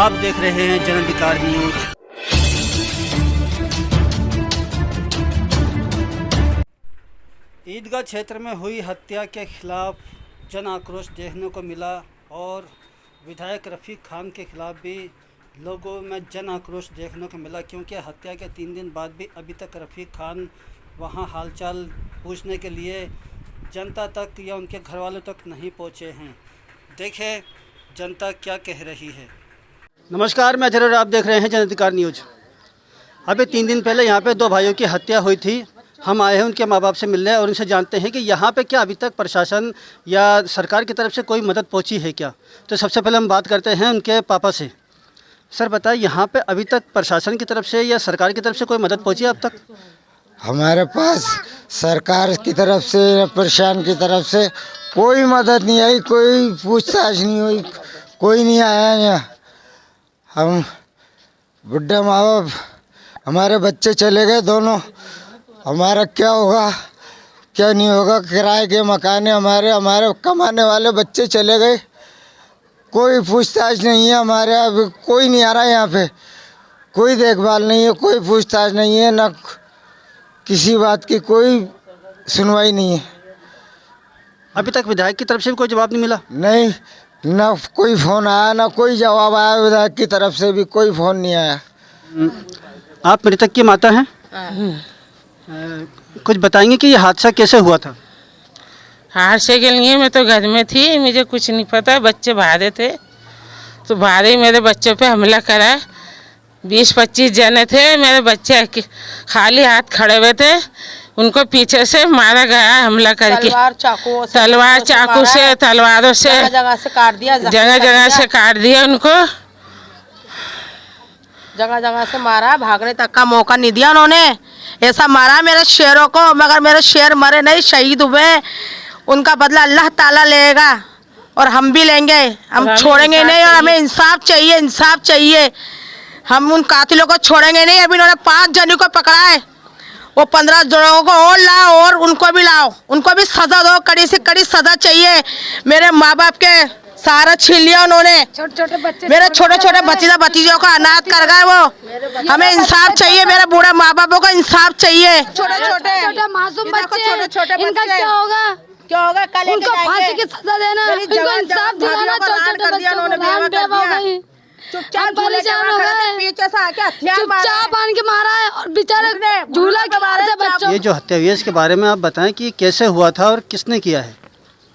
आप देख रहे हैं जन अधिकार न्यूज। ईदगाह क्षेत्र में हुई हत्या के खिलाफ जन आक्रोश देखने को मिला और विधायक रफ़ीक खान के खिलाफ भी लोगों में जन आक्रोश देखने को मिला, क्योंकि हत्या के 3 दिन बाद भी अभी तक रफ़ीक खान वहां हालचाल पूछने के लिए जनता तक या उनके घर वालों तक नहीं पहुंचे हैं। देखें जनता क्या कह रही है। नमस्कार, मैं जरूर आप देख रहे हैं जन अधिकार न्यूज। अभी 3 दिन पहले यहाँ पे 2 भाइयों की हत्या हुई थी। हम आए हैं उनके माँ बाप से मिलने और उनसे जानते हैं कि यहाँ पे क्या अभी तक प्रशासन या सरकार की तरफ से कोई मदद पहुँची है क्या। तो सबसे पहले हम बात करते हैं उनके पापा से। सर बताइए, यहाँ पे अभी तक प्रशासन की तरफ से या सरकार की तरफ से कोई मदद पहुँची है अब तक? हमारे पास सरकार की तरफ से या प्रशासन की तरफ से कोई मदद नहीं आई, कोई पूछताछ नहीं हुई, कोई नहीं आया यहाँ। हम बुढ़े माँ बाप, हमारे बच्चे चले गए दोनों, हमारा क्या होगा क्या नहीं होगा। किराए के मकान है हमारे कमाने वाले बच्चे चले गए, कोई पूछताछ नहीं है हमारे। अभी कोई नहीं आ रहा है यहाँ पे, कोई देखभाल नहीं है, कोई पूछताछ नहीं है, ना किसी बात की कोई सुनवाई नहीं है। अभी तक विधायक की तरफ से भी कोई जवाब नहीं मिला? नहीं, ना कोई फ़ोन आया, ना कोई जवाब आया। विधायक की तरफ से भी कोई फ़ोन नहीं आया। आप मृतक की माता हैं? कुछ बताएंगे कि ये हादसा कैसे हुआ था? हादसे के लिए मैं तो घर में थी, मुझे कुछ नहीं पता। बच्चे भारे थे तो भारे मेरे बच्चों पे हमला करा। 20-25 जने थे, मेरे बच्चे खाली हाथ खड़े हुए थे, उनको पीछे से मारा गया हमला करके। तलवार चाकू से तलवारों से जगह से काट दिया उनको, जगह से मारा। भागने तक का मौका नहीं दिया उन्होंने। ऐसा मारा मेरे शेरों को, मगर मेरे शेर मरे नहीं, शहीद हुए। उनका बदला अल्लाह ताला लेगा और हम भी लेंगे, हम छोड़ेंगे नहीं। और हमें इंसाफ चाहिए, इंसाफ चाहिए। हम उन कातिलों को छोड़ेंगे नहीं। अभी उन्होंने 5 जनों को पकड़ा है, वो 15 जनों को और लाओ और उनको भी लाओ, उनको भी सजा दो, कड़ी से कड़ी सजा चाहिए। मेरे माँ बाप के सारा छीन लिया उन्होंने, मेरे छोटे छोटे भतीजों को अनाथ कर गए वो। हमें इंसाफ चाहिए, मेरे बूढ़े माँ बापों को इंसाफ चाहिए। छोटे छोटे मासूम बच्चे, इनका क्या होगा? कल उनको फांसी की सजा देना, उनको इंसाफ दिलाना। छोटे बच्चों को चुपचाप परेशान हो गए, पीछे से आके चुपचाप आन के मारा है और बेचारे झूला के मारे थे बच्चों। ये जो हत्या हुई है इसके बारे में आप बताएं कि कैसे हुआ था और किसने किया है?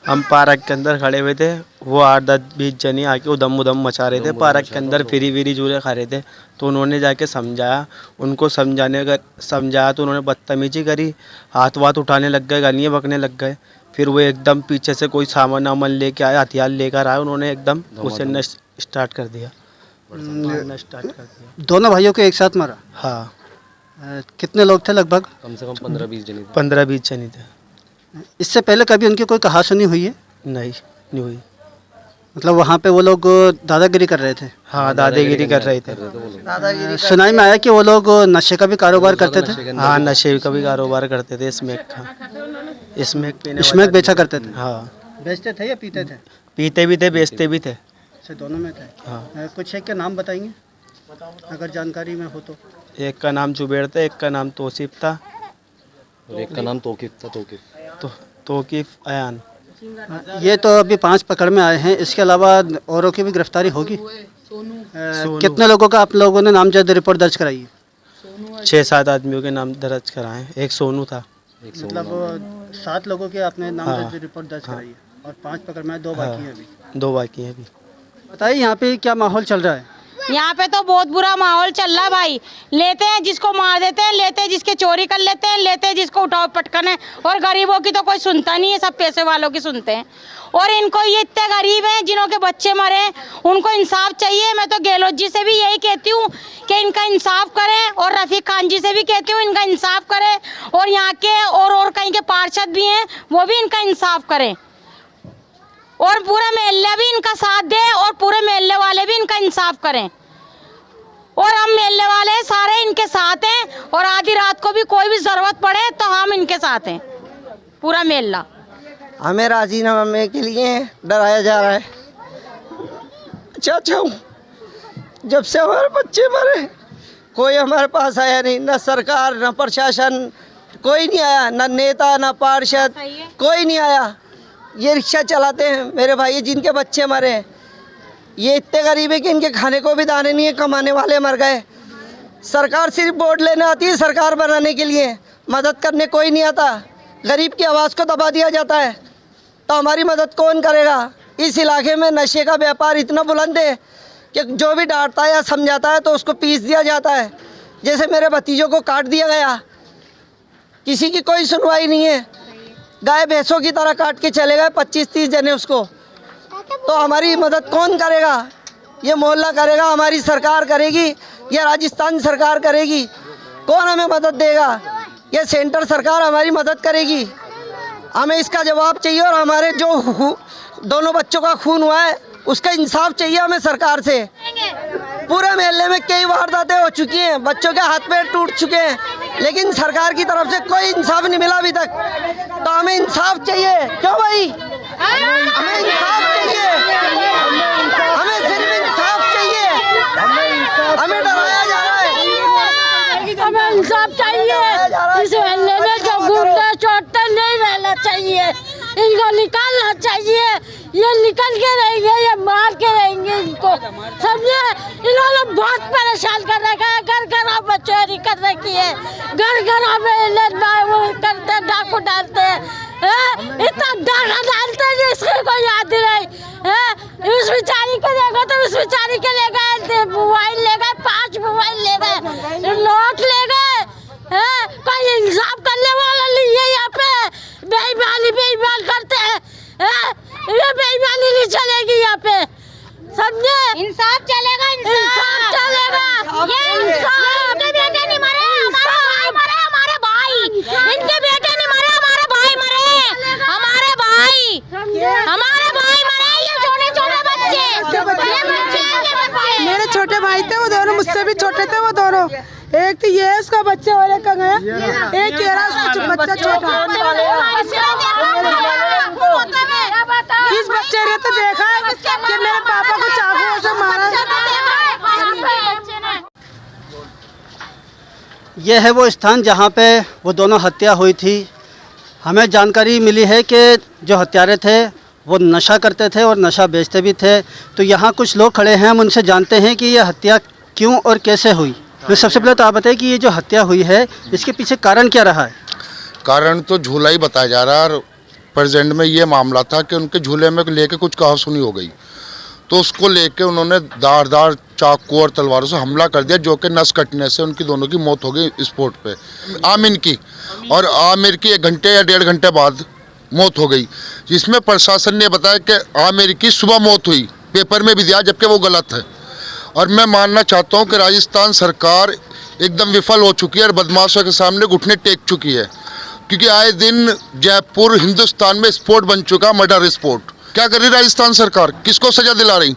हम पार्क के अंदर खड़े हुए थे, वो 8-10-20 जने आके उदम मचा रहे थे। पार्क के अंदर फिरी झूले खा रहे थे, तो उन्होंने जाके समझाया। उनको समझाया तो उन्होंने बदतमीजी करी, हाथ वाथ उठाने लग गए, गालियाँ बकने लग गए। फिर वो एकदम पीछे से कोई सामान वामान लेके आए, हथियार लेकर आए, उन्होंने एकदम उसे स्टार्ट कर दिया। दोनों भाइयों को एक साथ मारा? हाँ। कितने लोग थे लगभग? कम से कम 15-20 जने थे। इससे पहले कभी उनकी कोई कहासुनी हुई है? नहीं हुई। मतलब वहाँ पे वो लोग दादागिरी कर रहे थे? हाँ, दादागिरी कर रहे थे। सुनाई में आया कि वो लोग नशे का भी कारोबार करते थे? हाँ, नशे का भी कारोबार करते थे। स्मैक बेचा करते थे? हाँ। बेचते थे या पीते थे? पीते भी थे, बेचते भी थे। से दोनों में थे? हाँ। कुछ एक के नाम बताएंगे अगर जानकारी में हो तो? एक का नाम जुबैर था, एक का नाम तौसीफ था और एक का नाम तौकीफ था। तौकीफ अयान। ये तो अभी 5 पकड़ में आए हैं, इसके अलावा औरों की भी गिरफ्तारी होगी? कितने लोगों का आप लोगों ने नामजद रिपोर्ट दर्ज कराई है? 6-7 आदमियों के नाम दर्ज कराए। एक सोनू था। मतलब 7 लोगों के आपने नामजद रिपोर्ट दर्ज कराई है और 5 पकड़ में 2 बाकी हैं अभी? 2 बाकी हैं अभी। बताइए यहाँ पे क्या माहौल चल रहा है? यहाँ पे तो बहुत बुरा माहौल चल रहा है भाई। लेते हैं जिसको मार देते हैं, लेते हैं जिसके चोरी कर लेते हैं, लेते हैं जिसको उठाओ पटकन है। और गरीबों की तो कोई सुनता नहीं है, सब पैसे वालों की सुनते हैं। और इनको ये इतने गरीब हैं जिन्हों के बच्चे मरे, उनको इंसाफ चाहिए। मैं तो गहलोत जी से भी यही कहती हूँ कि इनका इंसाफ करें, और रफ़ीक खान जी से भी कहती हूँ इनका इंसाफ करें। और यहाँ के और कहीं के पार्षद भी हैं, वो भी इनका इंसाफ करें। और पूरा मोहल्ला भी इनका साथ दे और पूरे मोहल्ले वाले भी इनका इंसाफ करें। और हम मोहल्ले वाले सारे इनके साथ हैं, और आधी रात को भी कोई भी जरूरत पड़े तो हम इनके साथ हैं, पूरा मोहल्ला। हमें राजीनामे के लिए डराया जा रहा है। चाचा हूँ, जब से हमारे बच्चे मरे कोई हमारे पास आया नहीं, न सरकार न प्रशासन, कोई नहीं आया, न नेता न पार्षद, कोई नहीं आया। ये रिक्शा चलाते हैं मेरे भाई जिनके बच्चे मरे, ये इतने गरीब है कि इनके खाने को भी दाने नहीं है, कमाने वाले मर गए। सरकार सिर्फ वोट लेने आती है, सरकार बनाने के लिए मदद करने कोई नहीं आता। गरीब की आवाज़ को दबा दिया जाता है, तो हमारी मदद कौन करेगा। इस इलाके में नशे का व्यापार इतना बुलंद है कि जो भी डांटता है या समझाता है तो उसको पीस दिया जाता है। जैसे मेरे भतीजों को काट दिया गया, किसी की कोई सुनवाई नहीं है, गाय भैंसों की तरह काट के चले गए 25-30 जने उसको। तो हमारी मदद कौन करेगा। ये मोहल्ला करेगा, हमारी सरकार करेगी या राजस्थान सरकार करेगी, कौन हमें मदद देगा। ये सेंटर सरकार हमारी मदद करेगी, हमें इसका जवाब चाहिए। और हमारे जो दोनों बच्चों का खून हुआ है उसका इंसाफ चाहिए हमें सरकार से। पूरे मोहल्ले में कई वारदातें हो चुकी हैं, बच्चों के हाथ पैर टूट चुके हैं, लेकिन सरकार की तरफ से कोई इंसाफ नहीं मिला अभी तक। तो हमें इंसाफ चाहिए। क्यों भाई, हमें इंसाफ चाहिए, हमें सिर्फ इंसाफ चाहिए। हमें डराया जा रहा है, हमें इंसाफ चाहिए। इस मोहल्ले में जो गुंडे चोटे नहीं रहना चाहिए, इनको निकालना चाहिए। ये निकल के रहेंगे, ये मार के रहेंगे इनको, समझे। इन्होंने बहुत परेशान कर रखा है, घर घर में चोरी कर रखी है, घर घर में वो करते डाकू डालते हैं, इतना डाका डालते हैं इसको कोई याद नहीं। उस बेचारी को देखो तो उस बेचारी के ले गए मोबाइल, ले गए 5 मोबाइल ले गए, नोट ले गए। कोई इंसाफ करने वाला नहीं है यहाँ पे, बेईमान करते हैं। ये बेईमानी नहीं चलेगी यहाँ पे, समझे। इंसाफ चलेगा, इंसाफ चलेगा। ये इंसाफ, इनके बेटे नहीं मरे, हमारे भाई मरे, हमारे भाई। इनके बेटे नहीं मरे, हमारे भाई मरे, हमारे भाई मरे। ये छोटे छोटे बच्चे, मेरे छोटे भाई थे, वो दोनों मुझसे भी छोटे थे। वो दोनों, एक तो ये उसका बच्चा और एक का गया, एक कह रहा उसका बच्चा छोटा। इस बच्चे ने तो देखा कि मेरे पापा को चाकू से मारा। यह है वो स्थान जहाँ पे वो दोनों हत्या हुई थी। हमें जानकारी मिली है कि जो हत्यारे थे वो नशा करते थे और नशा बेचते भी थे। तो यहाँ कुछ लोग खड़े हैं, हम उनसे जानते हैं कि यह हत्या क्यों और कैसे हुई। तो सबसे पहले तो आप बताइए कि ये जो हत्या हुई है इसके पीछे कारण क्या रहा है। कारण तो झूला ही बताया जा रहा है। प्रेजेंट में ये मामला था कि उनके झूले में लेके कुछ कहासुनी हो गई, तो उसको लेके उन्होंने धारदार चाकू और तलवारों से हमला कर दिया, जो कि नस कटने से उनकी दोनों की मौत हो गई स्पॉट पे। आमिर की और आमिर की 1 घंटे या 1.5 घंटे बाद मौत हो गई, जिसमें प्रशासन ने बताया कि आमिर की सुबह मौत हुई, पेपर में भी दिया, जबकि वो गलत है। और मैं मानना चाहता हूँ कि राजस्थान सरकार एकदम विफल हो चुकी है और बदमाशों के सामने घुटने टेक चुकी है, क्योंकि आए दिन जयपुर हिंदुस्तान में स्पोर्ट बन चुका, मर्डर स्पोर्ट। क्या कर रही राजस्थान सरकार, किसको सज़ा दिला रही।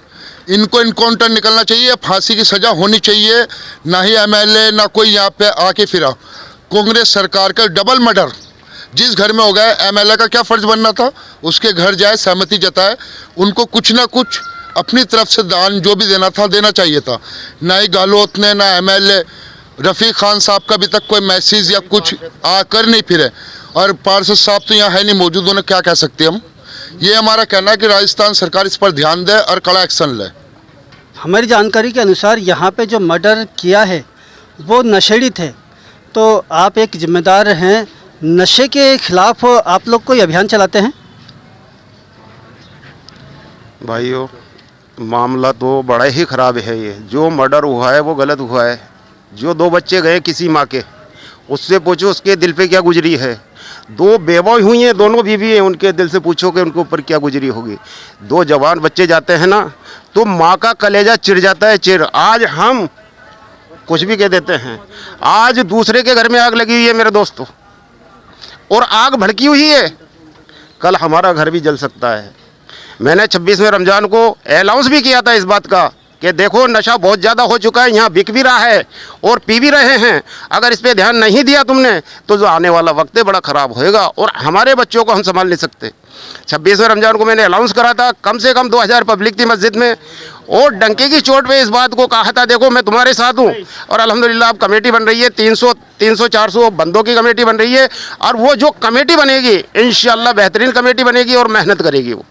इनको इनकाउंटर निकलना चाहिए, फांसी की सज़ा होनी चाहिए। ना ही MLA ना कोई यहाँ पे आके फिरा। कांग्रेस सरकार का डबल मर्डर जिस घर में हो गया, MLA का क्या फ़र्ज़ बनना था, उसके घर जाए, सहमति जताए, उनको कुछ ना कुछ अपनी तरफ से दान जो भी देना था देना चाहिए था। ना ही गहलोत ने, ना MLA रफ़ीक खान साहब का अभी तक कोई मैसेज या कुछ आकर नहीं फिरे, और पार्षद साहब तो यहाँ है नहीं मौजूद, उन्हें क्या कह सकते हम। ये हमारा कहना है कि राजस्थान सरकार इस पर ध्यान दे और कड़ा एक्शन ले। हमारी जानकारी के अनुसार यहाँ पे जो मर्डर किया है वो नशेड़ी थे। तो आप एक जिम्मेदार हैं, नशे के खिलाफ आप लोग कोई अभियान चलाते हैं। भाइयों, मामला तो बड़ा ही ख़राब है। ये जो मर्डर हुआ है वो गलत हुआ है। जो 2 बच्चे गए किसी माँ के, उससे पूछो उसके दिल पे क्या गुजरी है। 2 बेवा हुई हैं, दोनों बीवी हैं, उनके दिल से पूछो कि उनके ऊपर क्या गुजरी होगी। 2 जवान बच्चे जाते हैं ना, तो माँ का कलेजा चिढ़ जाता है, चिढ़। आज हम कुछ भी कह देते हैं, आज दूसरे के घर में आग लगी हुई है मेरे दोस्तों, और आग भड़की हुई है, कल हमारा घर भी जल सकता है। मैंने 26वें रमज़ान को अनाउंस भी किया था इस बात का कि देखो नशा बहुत ज़्यादा हो चुका है, यहाँ बिक भी रहा है और पी भी रहे हैं। अगर इस पर ध्यान नहीं दिया तुमने तो जो आने वाला वक्त है बड़ा ख़राब होएगा, और हमारे बच्चों को हम संभाल नहीं सकते। 26वें रमज़ान को मैंने अनाउंस करा था, कम से कम 2000 पब्लिक थी मस्जिद में, और डंके की चोट पे इस बात को कहा था, देखो मैं तुम्हारे साथ हूँ। और अल्हम्दुलिल्लाह अब कमेटी बन रही है, 300-400 बंदों की कमेटी बन रही है। और वो जो कमेटी बनेगी इंशाअल्लाह बेहतरीन कमेटी बनेगी और मेहनत करेगी वो।